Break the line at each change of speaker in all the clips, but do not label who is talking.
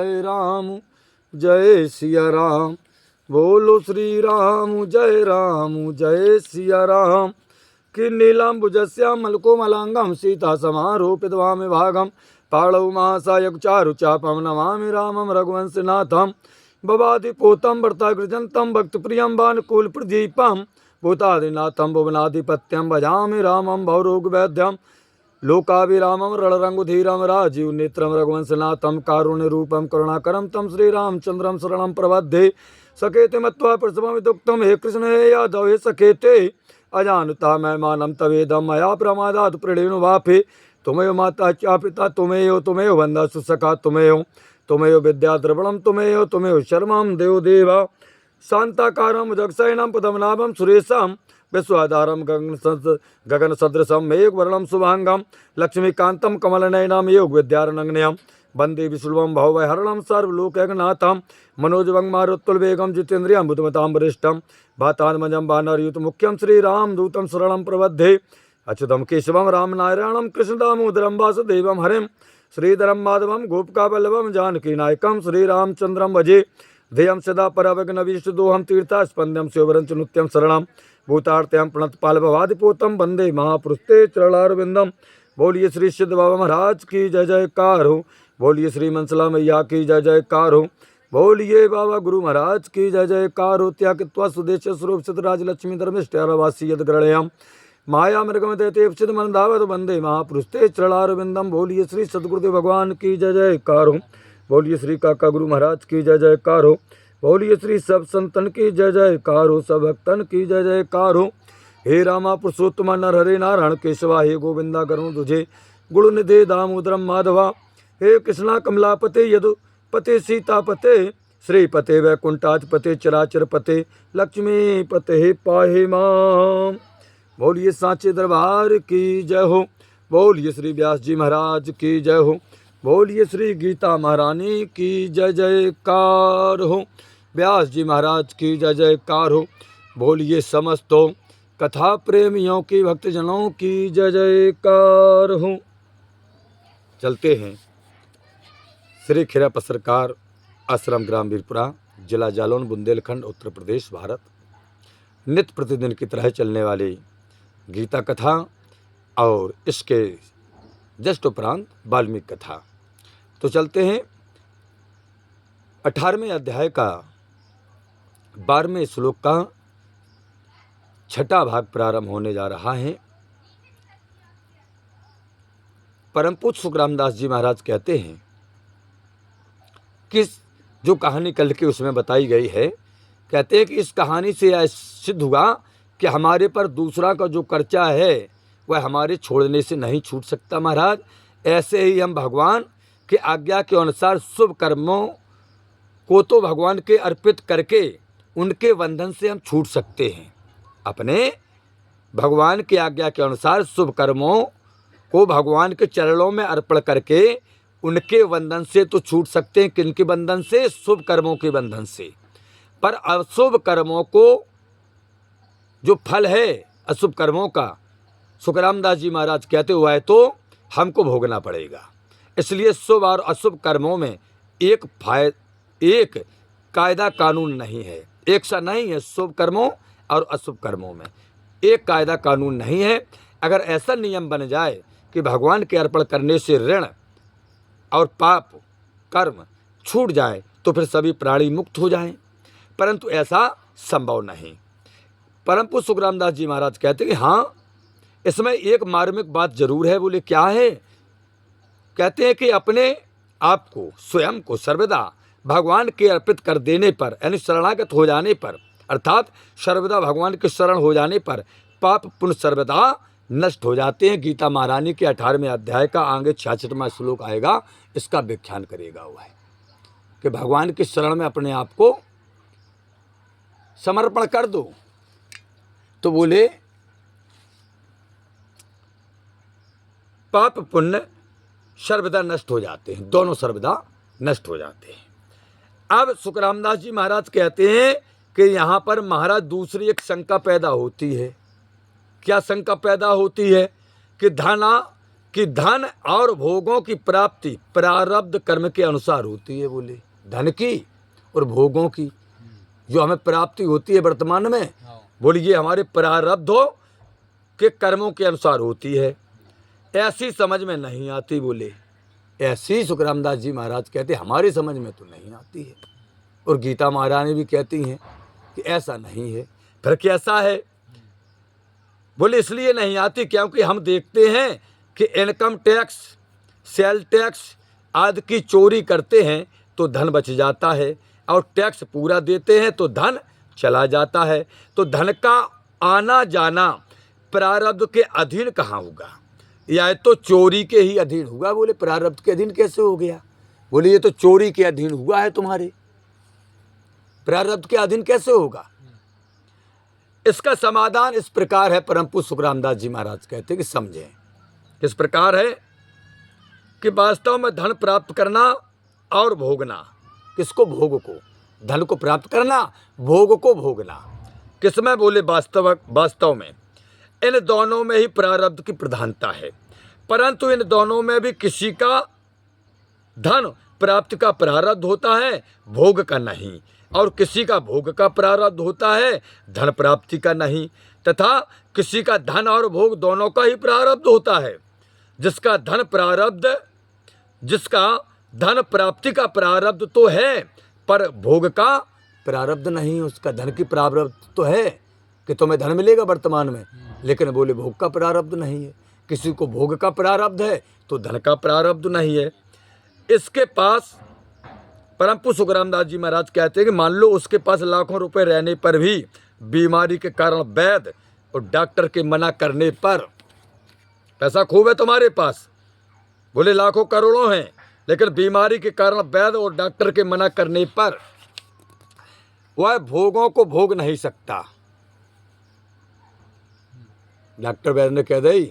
जय राम जय सिया राम, बोलो श्री राम जय सिया राम। कि नीलाम्बुजस्यामल कोमलांगं सीता समारोपित वामे भागम, पाणौ महासायक चारु चापम नमामि रामम रघुवंशनाथम। बवादि पोतम वर्ताग्रजंतम भक्त प्रियम बानकुल प्रदीपम, भूतादिनाथम भुवनाधिपत्यम भजामि रामम भवरोग वैद्यम। लोकाभिरामम रणरंगुधीरम राजीव नेत्रम रघुवंशनाथम, कारुण्य रूपम करुणाकरम तम श्रीरामचंद्रम शरणम प्रबद्धे। सकेते मत्वा प्रसवमिदुक्तम, हे कृष्ण हे यादव हे सकेते, अजानता मैं मानम तवेदम मया प्रमादात प्रणेनु वापे। तुम्हें माता चा पिता तुम्हें बंदा सुसखा तुम्हें विद्या द्रवणम तुम्हें शर्मम देव देवा। शांताकारम जगसैनम पदमनाभम सुरेशम, विश्वाधारम गगन सदृशम मेघवर्णम शुभांगम, लक्ष्मीकांतम कमलनयनम योग विद्यारण्यम, वंदे विष्णुवं भवभयहरणं सर्वलोकैकनाथं। मनोजवं मारुतुल्यवेगं जितेन्द्रियं बुद्धिमतां वरिष्ठं, वातात्मजं वानरयूथमुख्यं श्रीरामदूतं शरणं प्रपद्ये। अच्युतं केशवं रामनारायणं कृष्णदामोदरं वासुदेवं हरिं, श्रीधरं माधवं गोपिकावल्लभं जानकीनायकं श्रीरामचन्द्रं भजे। ध्येयं सदा परवग्नवीष्टदोहं तीर्थास्पन्द्यं शिवरञ्च नित्यं शरणं, भूतार्त्यं प्रणतपालभवादिपूतं वन्दे महापुरुषते चरणारविन्दं। बोलिए श्री सिद्ध बाबा महाराज की जय जयकार हो, बोलिए श्री मनसला मैया की जय जयकार हो, बोलिए बाबा गुरु महाराज की जय जयकार हो। त्यागत्वा सुदेश स्वरूप सिद्ध राजलक्ष्मी धर्मिष्ठवासी यदग्रणयम, माया मृगम दैतेप्सित मन धावत वंदे महापुरुषते चरणारविंदम। बोलिए श्री सदगुरुदेव भगवान की जय जयकार हो, बोलिए श्री काका गुरु महाराज की जय जयकार हो, बोलिए श्री सब संतन की जय जयकार हो, सब भक्तन की जय जयकार हो। हे रामा पुरुषोत्तम नर हरे नारायण केशवा, हे गोविंदा करूँ तुझे गुणनिधे दामोदरम माधवा। हे कृष्णा कमलापते यदुपते सीतापते, श्रीपते वैकुंठाचपते चराचरपते लक्ष्मीपते हे पाहे माम। बोलिए सांचे दरबार की जय हो, बोलिए श्री व्यास जी महाराज की जय हो, बोलिए श्री गीता महारानी की जय जयकार हो, व्यास जी महाराज की जय जयकार हो। बोलिए समस्तों कथा प्रेमियों की भक्तजनों की जय जयकार हो। चलते हैं श्री खिरा पसरकार आश्रम ग्राम वीरपुरा, जिला जालौन, बुंदेलखंड, उत्तर प्रदेश, भारत। नित्य प्रतिदिन की तरह चलने वाली गीता कथा और इसके जस्ट उपरांत वाल्मीकि कथा। तो चलते हैं 18वें अध्याय का 12वें श्लोक का 6ठा भाग प्रारंभ होने जा रहा है। परम पूज्य सुखरामदास जी महाराज कहते हैं कि जो कहानी कल की उसमें बताई गई है, कहते हैं कि इस कहानी से यह सिद्ध हुआ कि हमारे पर दूसरा का जो कर्जा है वह हमारे छोड़ने से नहीं छूट सकता महाराज। ऐसे ही हम भगवान के आज्ञा के अनुसार शुभ कर्मों को तो भगवान के अर्पित करके उनके बंधन से हम छूट सकते हैं। अपने भगवान की आज्ञा के अनुसार शुभ कर्मों को भगवान के चरणों में अर्पण करके उनके बंधन से तो छूट सकते हैं। किनके बंधन से? शुभ कर्मों के बंधन से। पर अशुभ कर्मों को जो फल है अशुभ कर्मों का, सुखरामदास जी महाराज कहते हुआ है तो हमको भोगना पड़ेगा। इसलिए शुभ और अशुभ कर्मों में एक कायदा कानून नहीं है, एक सा नहीं है। शुभ कर्मों और अशुभ कर्मों में एक कायदा कानून नहीं है। अगर ऐसा नियम बन जाए कि भगवान के अर्पण करने से ऋण और पाप कर्म छूट जाए तो फिर सभी प्राणी मुक्त हो जाएं, परंतु ऐसा संभव नहीं। परम पूज्य सुखरामदास जी महाराज कहते हैं कि हाँ, इसमें एक मार्मिक बात जरूर है। बोले क्या है? कहते हैं कि अपने आप को, स्वयं को सर्वदा भगवान के अर्पित कर देने पर, यानी शरणागत हो जाने पर, अर्थात सर्वदा भगवान के शरण हो जाने पर पाप पुण्य सर्वदा नष्ट हो जाते हैं। गीता महारानी के 18वें अध्याय का आगे 66वां श्लोक आएगा, इसका व्याख्यान करेगा। वह है कि भगवान के शरण में अपने आप को समर्पण कर दो तो बोले पाप पुण्य सर्वदा नष्ट हो जाते हैं, दोनों सर्वदा नष्ट हो जाते हैं। अब सुखरामदास जी महाराज कहते हैं कि यहाँ पर महाराज दूसरी एक शंका पैदा होती है। क्या शंका पैदा होती है? कि धना कि धन और भोगों की प्राप्ति प्रारब्ध कर्म के अनुसार होती है। बोले धन की और भोगों की जो हमें प्राप्ति होती है वर्तमान में, बोले ये हमारे प्रारब्धों के कर्मों के अनुसार होती है। ऐसी समझ में नहीं आती। बोले ऐसी सुखरामदास जी महाराज कहते हमारी समझ में तो नहीं आती है। और गीता महारानी भी कहती हैं कि ऐसा नहीं है। फिर कैसा है? बोले इसलिए नहीं आती क्योंकि हम देखते हैं कि इनकम टैक्स, सेल टैक्स आदि की चोरी करते हैं तो धन बच जाता है, और टैक्स पूरा देते हैं तो धन चला जाता है। तो धन का आना जाना प्रारब्ध के अधीन कहाँ होगा? या तो चोरी के ही अधीन हुआ। बोले प्रारब्ध के अधीन कैसे हो गया? बोले ये तो चोरी के अधीन हुआ है तुम्हारे, प्रारब्ध के अधीन कैसे होगा? इसका समाधान इस प्रकार है। परम पूज्य सुखरामदास जी महाराज कहते हैं कि समझें। किस प्रकार है कि वास्तव में धन प्राप्त करना और भोगना, किसको? भोग को। धन को प्राप्त करना, भोग को भोगना। किसमें? बोले वास्तव में इन दोनों में ही प्रारब्ध की प्रधानता है, परंतु इन दोनों में भी किसी का धन प्राप्ति का प्रारब्ध होता है, भोग का नहीं, और किसी का भोग का प्रारब्ध होता है, धन प्राप्ति का नहीं, तथा किसी का धन और भोग दोनों का ही प्रारब्ध होता है। जिसका धन प्राप्ति का प्रारब्ध तो है, पर भोग का प्रारब्ध नहीं। उसका धन की प्रारब्ध तो है कि तुम्हें धन मिलेगा वर्तमान में, लेकिन बोले भोग का प्रारब्ध नहीं है। किसी को भोग का प्रारब्ध है तो धन का प्रारब्ध नहीं है। इसके पास परम पूज्य सुखरामदास जी महाराज कहते हैं कि मान लो उसके पास लाखों रुपए रहने पर भी बीमारी के कारण वैद्य और डॉक्टर के मना करने पर, पैसा खूब है तुम्हारे पास, बोले लाखों करोड़ों हैं, लेकिन बीमारी के कारण वैद्य और डॉक्टर के मना करने पर वह भोगों को भोग नहीं सकता। डॉक्टर वैद्य ने कह दी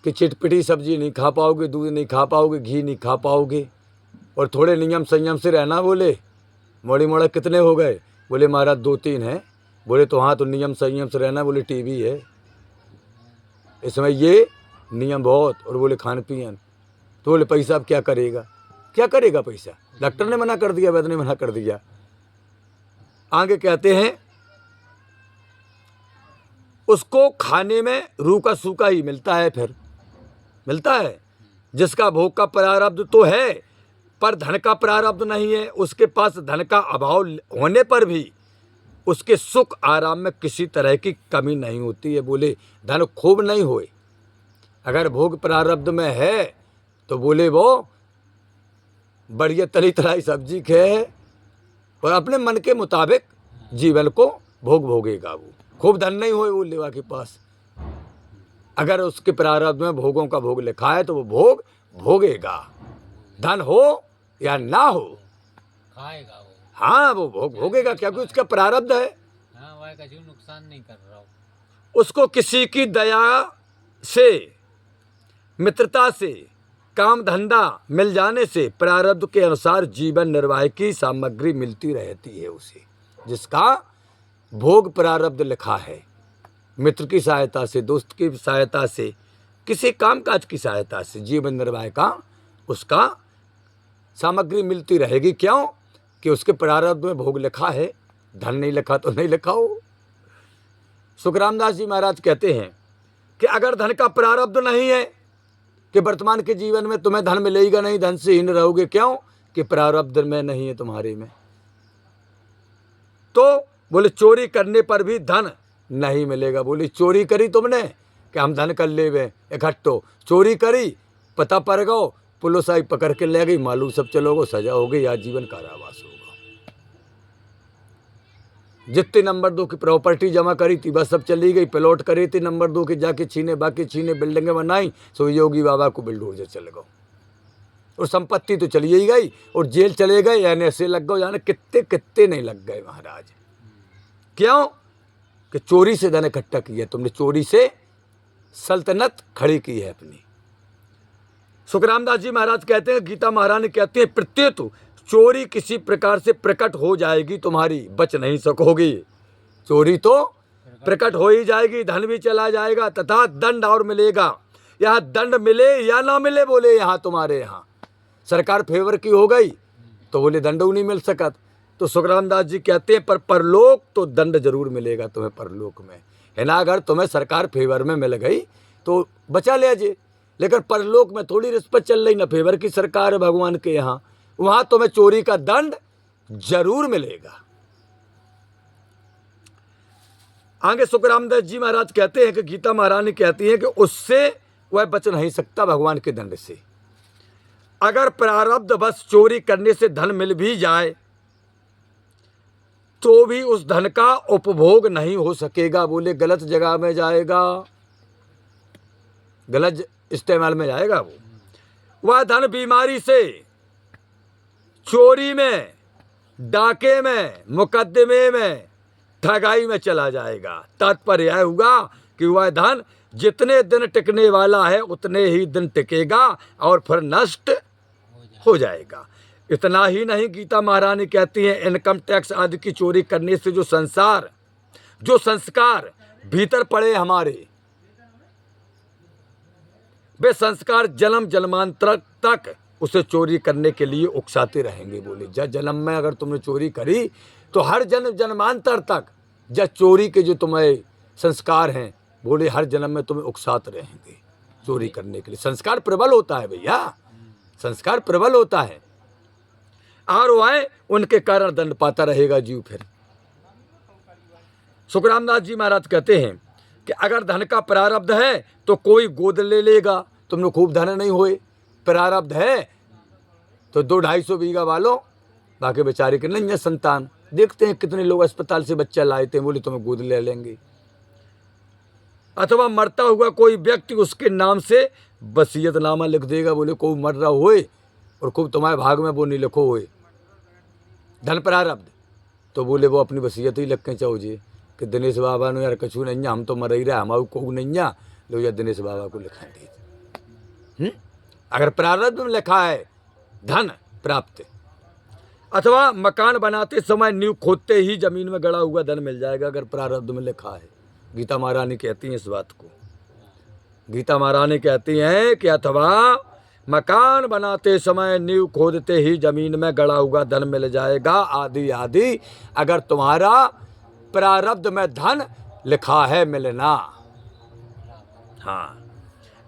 कि चिटपिटी सब्जी नहीं खा पाओगे, दूध नहीं खा पाओगे, घी नहीं खा पाओगे, और थोड़े नियम संयम से रहना। बोले मोड़ी मोड़ा कितने हो गए? बोले महाराज 2-3 हैं। बोले तो हाँ, तो नियम संयम से रहना। बोले टीवी है इसमें ये नियम बहुत, और बोले खान पियन। तो बोले पैसा अब क्या करेगा? क्या करेगा पैसा? डॉक्टर ने मना कर दिया, वैद्य ने मना कर दिया। आगे कहते हैं उसको खाने में रूखा सूखा ही मिलता है, फिर मिलता है। जिसका भोग का प्रारब्ध तो है पर धन का प्रारब्ध नहीं है, उसके पास धन का अभाव होने पर भी उसके सुख आराम में किसी तरह की कमी नहीं होती है। बोले धन खूब नहीं होए, अगर भोग प्रारब्ध में है तो बोले वो बढ़िया तली तलाई सब्जी खाए और अपने मन के मुताबिक जीवन को भोगेगा। वो खूब धन नहीं होए वो लेवा के पास, अगर उसके प्रारब्ध में भोगों का भोग लिखा है तो वो भोग भोगेगा। धन हो या ना हो
खाएगा वो।
हाँ, वो भोग भोगेगा क्योंकि उसका प्रारब्ध है।
हाँ, वह का जीव नुकसान नहीं कर रहा हो।
उसको किसी की दया से, मित्रता से, काम धंधा मिल जाने से प्रारब्ध के अनुसार जीवन निर्वाह की सामग्री मिलती रहती है उसे, जिसका भोग प्रारब्ध लिखा है। मित्र की सहायता से, दोस्त की सहायता से, किसी कामकाज की सहायता से जीवन निर्वाह का उसका सामग्री मिलती रहेगी। क्यों? कि उसके प्रारब्ध में भोग लिखा है, धन नहीं लिखा तो नहीं लिखा हो। सुखरामदास जी महाराज कहते हैं कि अगर धन का प्रारब्ध नहीं है कि वर्तमान के जीवन में तुम्हें धन मिलेगा नहीं, धन से हीन रहोगे। क्यों? कि प्रारब्ध में नहीं है तुम्हारे में। तो बोले चोरी करने पर भी धन नहीं मिलेगा। बोले चोरी करी तुमने कि हम धन कर ले वे इकट्ठो, चोरी करी, पता पड़ गो, पुलिस आई पकड़ के ले गई, मालूम सब चलोगो, सजा हो गई, आजीवन कारावास होगा। जितने नंबर 2 की प्रॉपर्टी जमा करी थी बस सब चली गई, प्लॉट करे थे नंबर 2 के जाके छीने, बाकी छीने, बिल्डिंगें बनाई, सो योगी बाबा को बिल्डोजर चल गो, और संपत्ति तो चली ही गई, और जेल चले गए, यानी ऐसे लग गए, यानी कितने कितने नहीं लग गए महाराज। क्यों? कि चोरी से धन इकट्ठा किया तुमने, चोरी से सल्तनत खड़ी की है अपनी। सुखरामदास जी महाराज कहते हैं, गीता महारानी कहते हैं, प्रत्येक चोरी किसी प्रकार से प्रकट हो जाएगी तुम्हारी, बच नहीं सकोगी। चोरी तो प्रकट हो ही जाएगी, धन भी चला जाएगा तथा दंड और मिलेगा। यहाँ दंड मिले या ना मिले बोले, यहाँ तुम्हारे यहाँ सरकार फेवर की हो गई तो बोले दंड नहीं मिल सकत। तो सुखराम दास जी कहते हैं पर परलोक तो दंड जरूर मिलेगा तुम्हें परलोक में, है ना। अगर तुम्हें सरकार फेवर में मिल गई तो बचा ले जी, लेकिन परलोक में थोड़ी रिश्वत चल रही, ना फेवर की सरकार है भगवान के यहाँ, वहाँ तुम्हें चोरी का दंड जरूर मिलेगा। आगे सुखराम दास जी महाराज कहते हैं कि गीता महारानी कहती है कि उससे वह बच नहीं सकता भगवान के दंड से। अगर प्रारब्ध बस चोरी करने से धन मिल भी जाए तो भी उस धन का उपभोग नहीं हो सकेगा, बोले गलत जगह में जाएगा, गलत इस्तेमाल में जाएगा। वह धन बीमारी से, चोरी में, डाके में, मुकदमे में, ठगाई में चला जाएगा। तात्पर्य यह हुआ कि वह धन जितने दिन टिकने वाला है उतने ही दिन टिकेगा और फिर नष्ट हो जाएगा। इतना ही नहीं, गीता महारानी कहती है इनकम टैक्स आदि की चोरी करने से जो संस्कार भीतर पड़े हमारे, वे संस्कार जन्म जन्मांतर तक उसे चोरी करने के लिए उकसाते रहेंगे। बोले जब जन्म में अगर तुमने चोरी करी तो हर जन्म जन्मांतर तक जब चोरी के जो तुम्हें संस्कार हैं, बोले हर जन्म में तुम्हें उकसाते रहेंगे चोरी करने के लिए। संस्कार प्रबल होता है भैया, संस्कार प्रबल होता है, और वह उनके कारण दंड पाता रहेगा जीव। फिर सुखराम दास जी महाराज कहते हैं कि अगर धन का प्रारब्ध है तो कोई गोद ले लेगा। तुमने खूब धन नहीं हुए, प्रारब्ध है तो 200-250 बीघा वालों, बाकी बेचारे के नहीं है संतान। देखते हैं कितने लोग अस्पताल से बच्चा लाए थे, बोले तुम्हें गोद ले लेंगे। अथवा मरता हुआ कोई व्यक्ति उसके नाम से वसीयतनामा लिख देगा। बोले कोई मर रहा होए और खूब तुम्हारे भाग में वो नहीं लिखो होए धन प्रारब्ध, तो बोले वो अपनी वसीयत ही लिख के चाहो जी कि दिनेश बाबा ने यार कछू नहीं, हम तो मर ही रहा, हमारे को नहीं, लो यार दिनेश बाबा को लिखा दे। अगर प्रारब्ध में लिखा है धन प्राप्त, अथवा मकान बनाते समय नींव खोदते ही जमीन में गड़ा हुआ धन मिल जाएगा, अगर प्रारब्ध में लिखा है। गीता महारानी कहती हैं इस बात को। गीता महारानी कहती हैं कि अथवा मकान बनाते समय नींव खोदते ही जमीन में गड़ा हुआ धन मिल जाएगा, आदि आदि। अगर तुम्हारा प्रारब्ध में धन लिखा है मिलना, हाँ,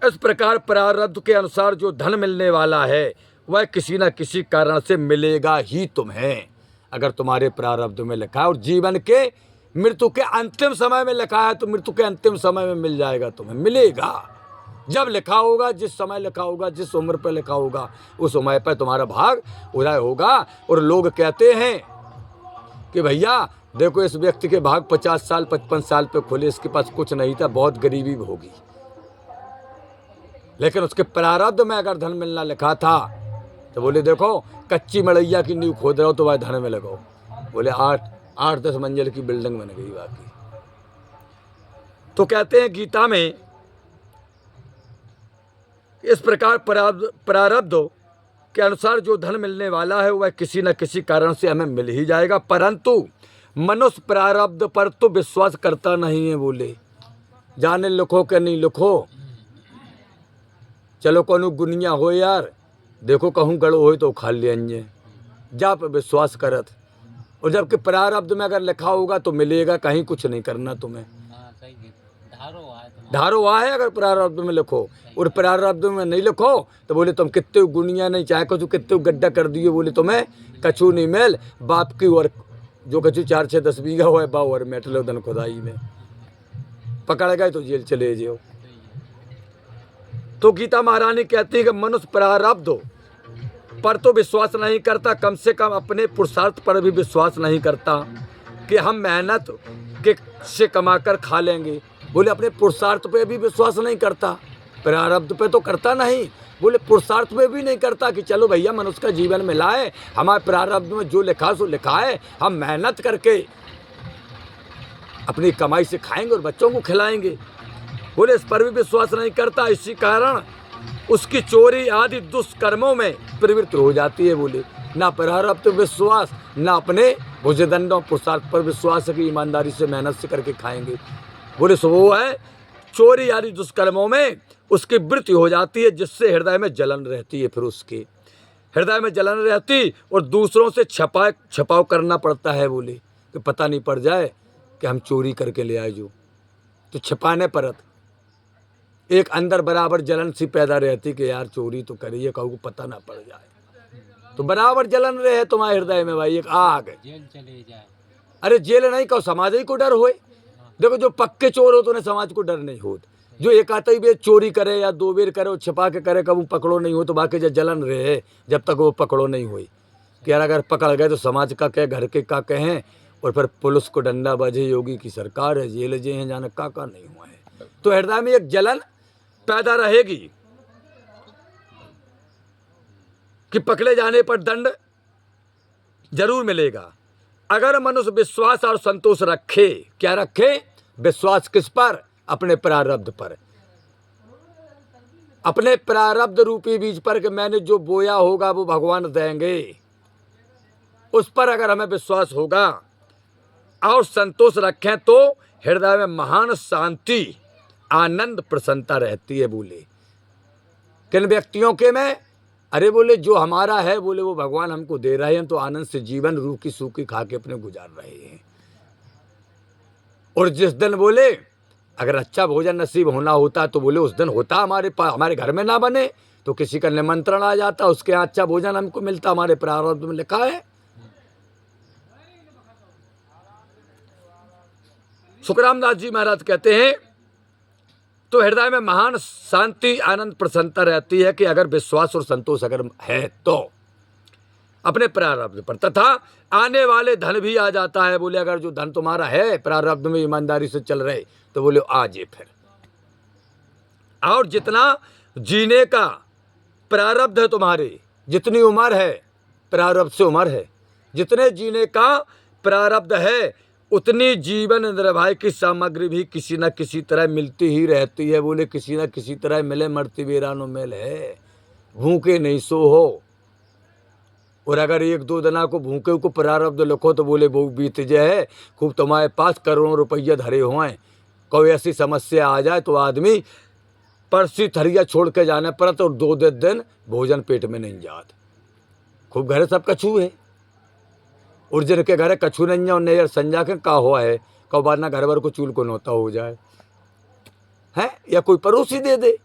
इस प्रकार प्रारब्ध के अनुसार जो धन मिलने वाला है वह किसी न किसी कारण से मिलेगा ही तुम्हें। अगर तुम्हारे प्रारब्ध में लिखा है और जीवन के मृत्यु के अंतिम समय में लिखा है तो मृत्यु के अंतिम समय में मिल जाएगा, तुम्हें मिलेगा। जब लिखा होगा, जिस समय लिखा होगा, जिस उम्र पर लिखा होगा, उस समय पर तुम्हारा भाग उदय होगा। और लोग कहते हैं कि भैया देखो इस व्यक्ति के भाग 50 साल 55 साल पे खुले, इसके पास कुछ नहीं था, बहुत गरीबी होगी, लेकिन उसके प्रारब्ध में अगर धन मिलना लिखा था तो बोले देखो कच्ची मड़ैया की नींव खोद रहा हो तो वह धन में लगाओ, बोले 8-10 मंजिल की बिल्डिंग बन गई बाकी। तो कहते हैं गीता में इस प्रकार प्रारब्ध के अनुसार जो धन मिलने वाला है वह किसी न किसी कारण से हमें मिल ही जाएगा, परंतु मनुष्य प्रारब्ध पर तो विश्वास करता नहीं है। बोले जाने लिखो कि नहीं लिखो, चलो कोनो गुनिया हो यार, देखो कहूँ गड़ो हो तो खा लेंगे, जा पर विश्वास करत। और जबकि प्रारब्ध में अगर लिखा होगा तो मिलेगा, कहीं कुछ नहीं करना तुम्हें। धारो आ है अगर प्रारब्ध में लिखो, और प्रारब्ध में नहीं लिखो तो बोले तुम कितने गुनिया नहीं, चाहे कछु कितने गड्ढा कर दिए, बोले तुम्हें कछु नहीं मिल। बाप की और जो कछु 4-6-10 बीघा हो बा और बैठ लो धन खुदाई में, पकड़ गए तो जेल चले जाओ। तो गीता महारानी कहती है कि मनुष्य प्रारब्ध पर तो विश्वास नहीं करता, कम से कम अपने पुरुषार्थ पर भी विश्वास नहीं करता कि हम मेहनत के से कमाकर खा लेंगे। बोले अपने पुरुषार्थ पे भी विश्वास नहीं करता, प्रारब्ध पे तो करता नहीं, बोले पुरुषार्थ पे भी नहीं करता कि चलो भैया मनुष्य का जीवन मिला है, हमारे प्रारब्ध में जो लिखा सो लिखा है, हम मेहनत करके अपनी कमाई से खाएंगे और बच्चों को खिलाएंगे। बोले इस पर भी विश्वास नहीं करता, इसी कारण उसकी चोरी आदि दुष्कर्मों में प्रवृत्त हो जाती है। बोले ना प्रारब्ध विश्वास, ना अपने भुजदंडों पुरुषार्थ पर विश्वास है कि ईमानदारी से मेहनत से करके खाएंगे। बोले सो वो है चोरी आदि दुष्कर्मों में उसकी वृत्ति हो जाती है, जिससे हृदय में जलन रहती है। फिर उसके हृदय में जलन रहती और दूसरों से छपाव करना पड़ता है। बोले कि पता नहीं पड़ जाए कि हम चोरी करके ले आए जो, तो छिपाने परत एक अंदर बराबर जलन सी पैदा रहती कि यार चोरी तो करिए, कहूँ पता ना पड़ जाए, तो बराबर जलन रहे तुम्हारे हृदय में भाई, एक आग।
जेल चले जाए।
अरे जेल नहीं कहो, समाज ही को डर होए। देखो जो पक्के चोर हो तो उन्हें समाज को डर नहीं होता। जो एक आता ही बेर चोरी करे या दो बेर करे और छिपा के करे, कब पकड़ो नहीं हो तो बाकी जो जलन रहे जब तक वो पकड़ो नहीं हुई कि यार अगर पकड़ गए तो समाज का कहे, घर के का कहें, और फिर पुलिस को डंडा बजे, योगी की सरकार है, जेल जे हैं जाने का नहीं हुआ है। तो हृदय में एक जलन पैदा रहेगी कि पकड़े जाने पर दंड जरूर मिलेगा। अगर मनुष्य विश्वास और संतोष रखे, क्या रखे? विश्वास किस पर? अपने प्रारब्ध पर, अपने प्रारब्ध रूपी बीज पर कि मैंने जो बोया होगा वो भगवान देंगे, उस पर अगर हमें विश्वास होगा और संतोष रखें तो हृदय में महान शांति, आनंद, प्रसन्नता रहती है। बोले किन व्यक्तियों के में? अरे बोले जो हमारा है, बोले वो भगवान हमको दे रहे हैं, तो आनंद से जीवन रूखी सूखी खा के अपने गुजार रहे हैं। और जिस दिन बोले अगर अच्छा भोजन नसीब होना होता तो बोले उस दिन होता हमारे घर में ना बने तो किसी का निमंत्रण आ जाता, उसके यहाँ अच्छा भोजन हमको मिलता, हमारे प्रारब्ध में लिखा है। सुखराम दास जी महाराज कहते हैं तो हृदय में महान शांति, आनंद, प्रसन्नता रहती है कि अगर विश्वास और संतोष अगर है तो अपने प्रारब्ध पर, तथा आने वाले धन भी आ जाता है। बोले अगर जो धन तुम्हारा है प्रारब्ध में ईमानदारी से चल रहे तो बोले आ जे फिर। और जितना जीने का प्रारब्ध है तुम्हारे, जितनी उम्र है प्रारब्ध से उम्र है, जितने जीने का प्रारब्ध है उतनी जीवन निर्वाह की सामग्री भी किसी न किसी तरह मिलती ही रहती है। बोले किसी न किसी तरह मिले, मरती वीरानो मेल है, भूखे नहीं सो हो। और अगर एक दो दिना को भूखे को प्रारब्ध लिखो तो बोले वो बीत जाए, खूब तुम्हारे पास करोड़ों रुपये धरे हुए, कोई ऐसी समस्या आ जाए तो आदमी परसी थरिया छोड़ के जाने पर तो दो दिन भोजन पेट में नहीं जात। खूब घर सब कछू है, और जिनके घर कछू नहीं है उन्हें यार संजा के का हुआ है, कब बार ना घर भर को चूल को नोता हो जाए है, या कोई पड़ोसी दे दे।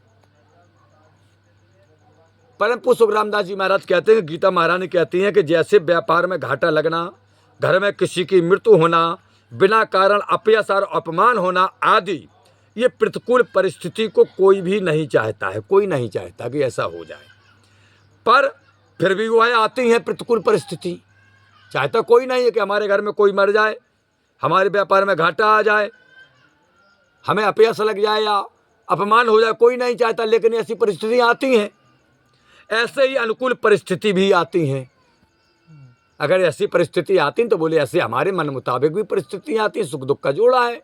परम पूज्य सुखराम दास जी महाराज कहते हैं, गीता महारानी कहती हैं कि जैसे व्यापार में घाटा लगना, घर में किसी की मृत्यु होना, बिना कारण अपयश और अपमान होना आदि, ये प्रतिकूल परिस्थिति को कोई भी नहीं चाहता है, कोई नहीं चाहता कि ऐसा हो जाए, पर फिर भी वह आती हैं प्रतिकूल परिस्थिति। चाहता कोई नहीं है कि हमारे घर में कोई मर जाए, हमारे व्यापार में घाटा आ जाए, हमें अपयश लग जाए या अपमान हो जाए, कोई नहीं चाहता, लेकिन ऐसी परिस्थितियाँ आती हैं। ऐसे ही अनुकूल परिस्थिति भी आती हैं। अगर ऐसी परिस्थिति आती तो बोले ऐसे हमारे मन मुताबिक भी परिस्थितियाँ आती हैं, सुख दुख का जोड़ा है।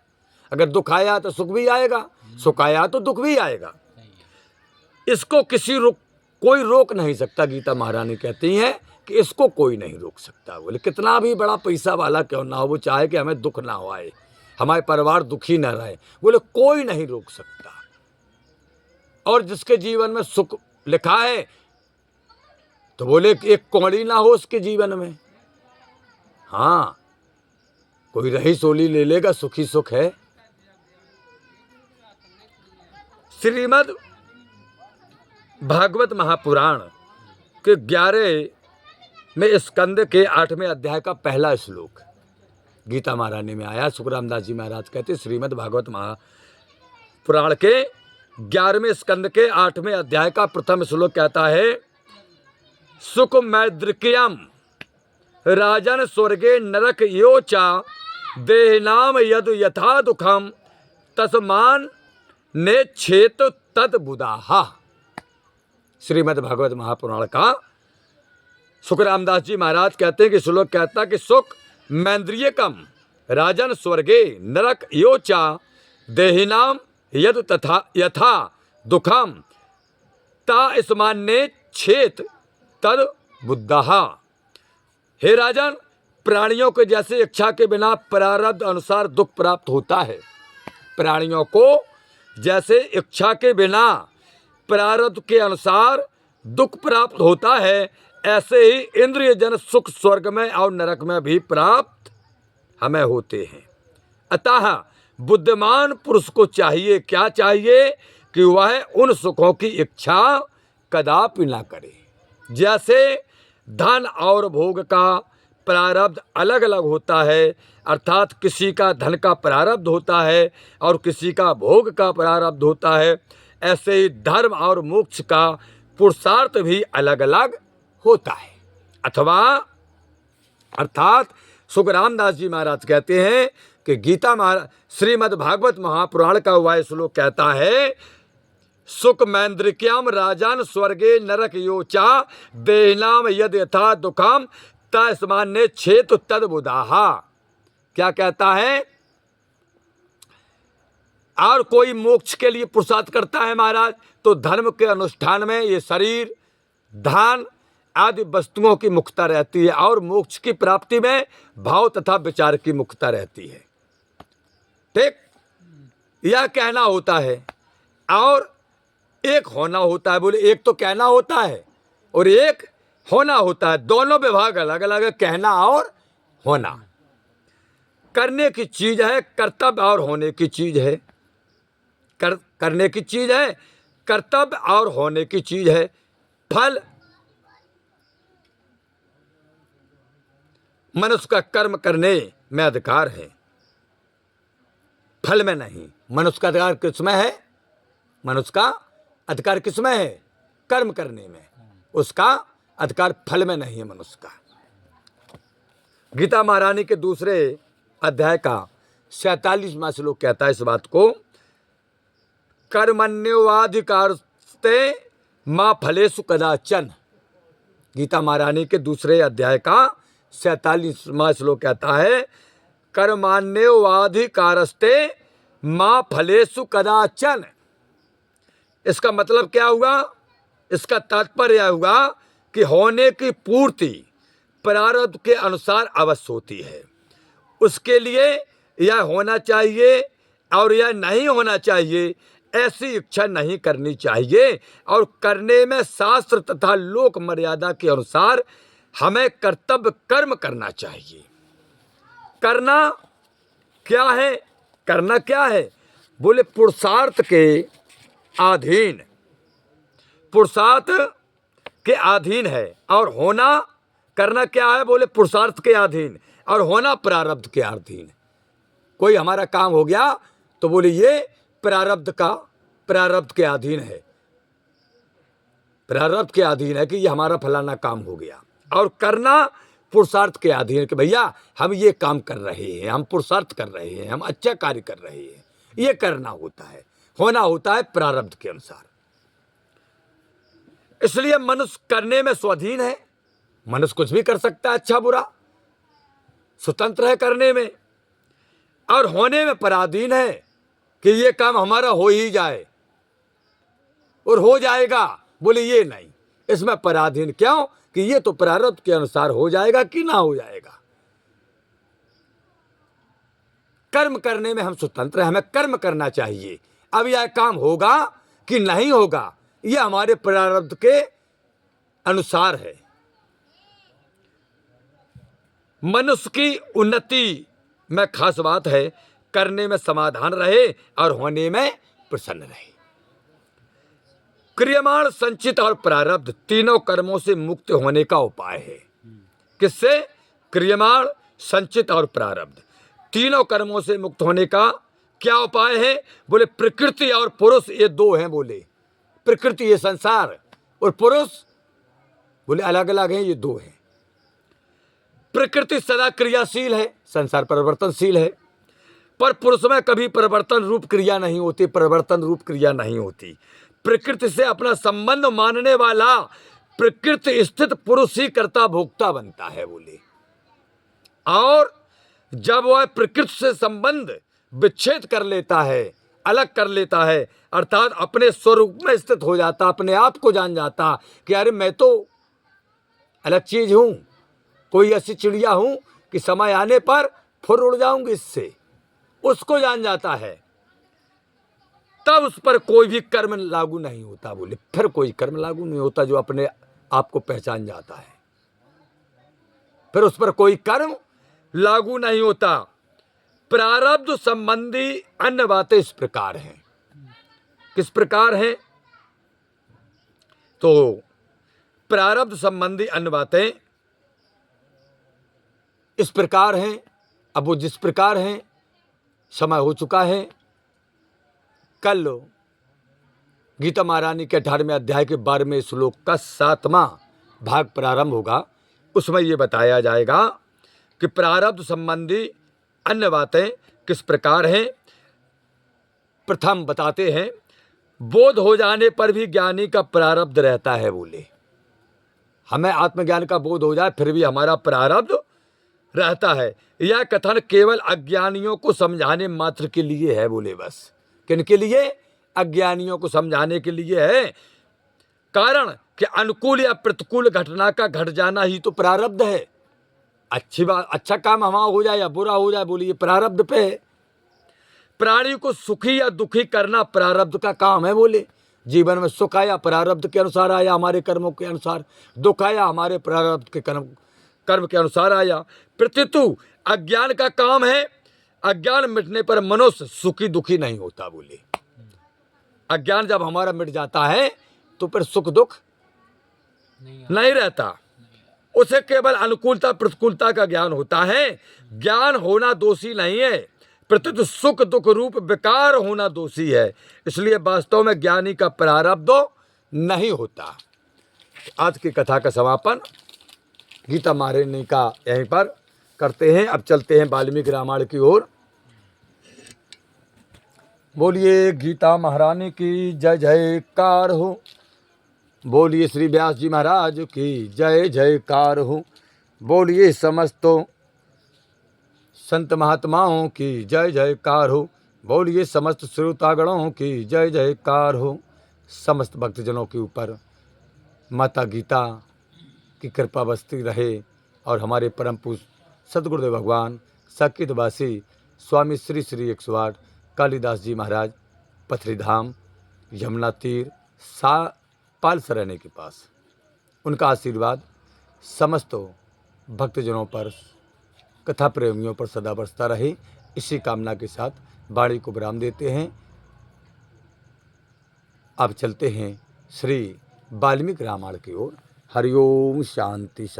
अगर दुख आया तो सुख भी आएगा, सुख आया तो दुख भी आएगा, इसको कोई रोक नहीं सकता। गीता महारानी कहती हैं कि इसको कोई नहीं रोक सकता। बोले कितना भी बड़ा पैसा वाला क्यों ना हो, वो चाहे कि हमें दुख ना हो आए, हमारे परिवार दुखी न रहे, बोले कोई नहीं रोक सकता। और जिसके जीवन में सुख लिखा है तो बोले एक कौड़ी ना हो उसके जीवन में, हाँ कोई रही सोली ले लेगा, सुखी सुख है। श्रीमद् भागवत महापुराण के 11 में स्कंद के 8वें अध्याय का पहला श्लोक गीता महारानी में आया। सुखराम दास जी महाराज कहते श्रीमद् भागवत महापुराण के 11वें स्कंद के 8वें अध्याय का प्रथम श्लोक कहता है, सुख मैद्रिक्यम राजन स्वर्गे नरक योचा देहनाम यद यथा दुखम तस्मान ने छेत तद बुदाहा। श्रीमद् भागवत महापुराण का सुखराम दास जी महाराज कहते हैं कि श्लोक कहता कि सुख मैंद्रियकम राजन स्वर्गे नरक योचा देहिनाम यद तथा यथा दुखम ता स्मान ने छेत तद बुद्धा। हे राजन, प्राणियों के जैसे इच्छा के बिना प्रारब्ध अनुसार दुख प्राप्त होता है, प्राणियों को जैसे इच्छा के बिना प्रारब्ध के अनुसार दुख प्राप्त होता है, ऐसे ही इंद्रिय जन सुख स्वर्ग में और नरक में भी प्राप्त हमें होते हैं। अतः बुद्धिमान पुरुष को चाहिए, क्या चाहिए, कि वह उन सुखों की इच्छा कदापि ना करे। जैसे धन और भोग का प्रारब्ध अलग अलग होता है, अर्थात किसी का धन का प्रारब्ध होता है और किसी का भोग का प्रारब्ध होता है, ऐसे ही धर्म और मोक्ष का पुरुषार्थ भी अलग अलग होता है। अथवा अर्थात सुखरामदास जी महाराज कहते हैं कि गीता श्रीमद् भागवत महापुराण का वह श्लोक कहता है, सुख मैंद्रिक्याम राजान स्वर्गे नरक योचा देहनाम यद यथा दुखाम तस्मान्य छेतु तद बुधाहा। क्या कहता है? और कोई मोक्ष के लिए पुरुषार्थ करता है महाराज, तो धर्म के अनुष्ठान में ये शरीर, धन आदि वस्तुओं की मुक्तता रहती है और मोक्ष की प्राप्ति में भाव तथा विचार की मुक्तता रहती है। ठीक, यह कहना होता है और एक होना होता है। बोले एक तो कहना होता है और एक होना होता है, दोनों विभाग अलग अलग है, कहना और होना। करने की चीज है, कर्तव्य और होने की चीज है। करने की चीज है, कर्तव्य और होने की चीज है। फल मनुष्य का कर्म करने में अधिकार है, फल में नहीं। मनुष्य का अधिकार किसमें है? मनुष्य का अधिकार किसमें है? कर्म करने में। उसका अधिकार फल में नहीं है मनुष्य का। गीता महारानी के दूसरे अध्याय का 47वां श्लोक कहता है इस बात को, कर्मण्योवाधिकारस्ते मां फलेषु कदाचन। गीता महारानी के दूसरे अध्याय का 47वां श्लोक कहता है, कर्मण्योवाधिकारस्ते मां फलेषु कदाचन। इसका मतलब क्या हुआ? इसका तात्पर्य हुआ कि होने की पूर्ति प्रारब्ध के अनुसार अवश्य होती है। उसके लिए यह होना चाहिए और यह नहीं होना चाहिए, ऐसी इच्छा नहीं करनी चाहिए। और करने में शास्त्र तथा लोक मर्यादा के अनुसार हमें कर्तव्य कर्म करना चाहिए। करना क्या है? करना क्या है? बोले पुरुषार्थ के अधीन, पुरुषार्थ के अधीन है। और होना, करना क्या है? बोले पुरुषार्थ के अधीन, और होना प्रारब्ध के अधीन। कोई हमारा काम हो गया तो बोले ये प्रारब्ध के अधीन है, प्रारब्ध के अधीन है कि ये हमारा फलाना काम हो गया। और करना पुरुषार्थ के अधीन कि भैया हम ये काम कर रहे हैं, हम पुरुषार्थ कर रहे हैं, हम अच्छा कार्य कर रहे हैं, ये करना होता है। होना होता है प्रारब्ध के अनुसार। इसलिए मनुष्य करने में स्वाधीन है, मनुष्य कुछ भी कर सकता है, अच्छा बुरा स्वतंत्र है करने में। और होने में पराधीन है कि ये काम हमारा हो ही जाए और हो जाएगा, बोले ये नहीं, इसमें पराधीन। क्यों? कि ये तो प्रारब्ध के अनुसार हो जाएगा कि ना हो जाएगा। कर्म करने में हम स्वतंत्र हैं, हमें कर्म करना चाहिए। अब यह काम होगा कि नहीं होगा, यह हमारे प्रारब्ध के अनुसार है। मनुष्य की उन्नति में खास बात है, करने में समाधान रहे और होने में प्रसन्न रहे। क्रियमाण, संचित और प्रारब्ध तीनों कर्मों से मुक्त होने का उपाय है। किससे? क्रियमाण, संचित और प्रारब्ध तीनों कर्मों से मुक्त होने का क्या उपाय है? बोले प्रकृति और पुरुष ये दो हैं। बोले प्रकृति ये संसार और पुरुष बोले अलग अलग हैं, ये दो हैं। प्रकृति सदा क्रियाशील है, संसार परिवर्तनशील है, पर पुरुष में कभी परिवर्तन रूप क्रिया नहीं होती, परिवर्तन रूप क्रिया नहीं होती। प्रकृति से अपना संबंध मानने वाला प्रकृति स्थित पुरुष ही कर्ता भोक्ता बनता है। बोले और जब वह प्रकृति से संबंध विच्छेद कर लेता है, अलग कर लेता है, अर्थात अपने स्वरूप में स्थित हो जाता, अपने आप को जान जाता कि अरे मैं तो अलग चीज हूं, कोई ऐसी चिड़िया हूं कि समय आने पर फिर उड़ जाऊंगी इससे, उसको जान जाता है, तब उस पर कोई भी कर्म लागू नहीं होता। बोले फिर कोई कर्म लागू नहीं होता जो अपने आप को पहचान जाता है, फिर उस पर कोई कर्म लागू नहीं होता। प्रारब्ध संबंधी अन्य बातें इस प्रकार हैं। किस प्रकार हैं? तो प्रारब्ध संबंधी अन्य बातें इस प्रकार हैं। अब वो जिस प्रकार हैं, समय हो चुका है। कल गीता महारानी के 18वें अध्याय के 12वें श्लोक का 7वां भाग प्रारंभ होगा। उसमें ये बताया जाएगा कि प्रारब्ध संबंधी अन्य बातें किस प्रकार हैं। प्रथम बताते हैं, बोध हो जाने पर भी ज्ञानी का प्रारब्ध रहता है। बोले हमें आत्मज्ञान का बोध हो जाए फिर भी हमारा प्रारब्ध रहता है। यह कथन केवल अज्ञानियों को समझाने मात्र के लिए है। बोले बस किनके लिए? अज्ञानियों को समझाने के लिए है। कारण कि अनुकूल या प्रतिकूल घटना का घट जाना ही तो प्रारब्ध है। अच्छी बात, अच्छा काम हमारा हो जाए या बुरा हो जाए, बोलिए प्रारब्ध पे है। प्राणी को सुखी या दुखी करना प्रारब्ध का काम है। बोले जीवन में सुख आया प्रारब्ध के अनुसार आया, हमारे कर्मों के अनुसार, दुख आया हमारे प्रारब्ध के कर्म के अनुसार आया। प्रत्युत अज्ञान का काम है। अज्ञान मिटने पर मनुष्य सुखी दुखी नहीं होता। बोले अज्ञान जब हमारा मिट जाता है तो फिर सुख दुख नहीं रहता। उसे केवल अनुकूलता प्रतिकूलता का ज्ञान होता है। ज्ञान होना दोषी नहीं है, प्रत्युत सुख दुख रूप विकार होना दोषी है। इसलिए वास्तव में ज्ञानी का प्रारब्ध नहीं होता। आज की कथा का समापन गीता महारानी का यहीं पर करते हैं। अब चलते हैं वाल्मीकि रामायण की ओर। बोलिए गीता महारानी की जय जयकार हो। बोलिए श्री व्यास जी महाराज की जय जयकार हो। बोलिए समस्तों संत महात्माओं की जय जयकार हो। बोलिए समस्त श्रोतागणों की जय जयकार हो। समस्त भक्तजनों के ऊपर माता गीता की कृपा बसती रहे और हमारे परम पूज्य सद्गुरुदेव भगवान साकेतवासी स्वामी श्री श्री 108 कालिदास जी महाराज पथरीधाम यमुना तीर पालसरने के पास, उनका आशीर्वाद समस्त भक्तजनों पर, कथा प्रेमियों पर सदा बरसता रहे। इसी कामना के साथ वाणी को विराम देते हैं। अब चलते हैं श्री वाल्मीकि रामायण की ओर। हरिओम शांति शांति।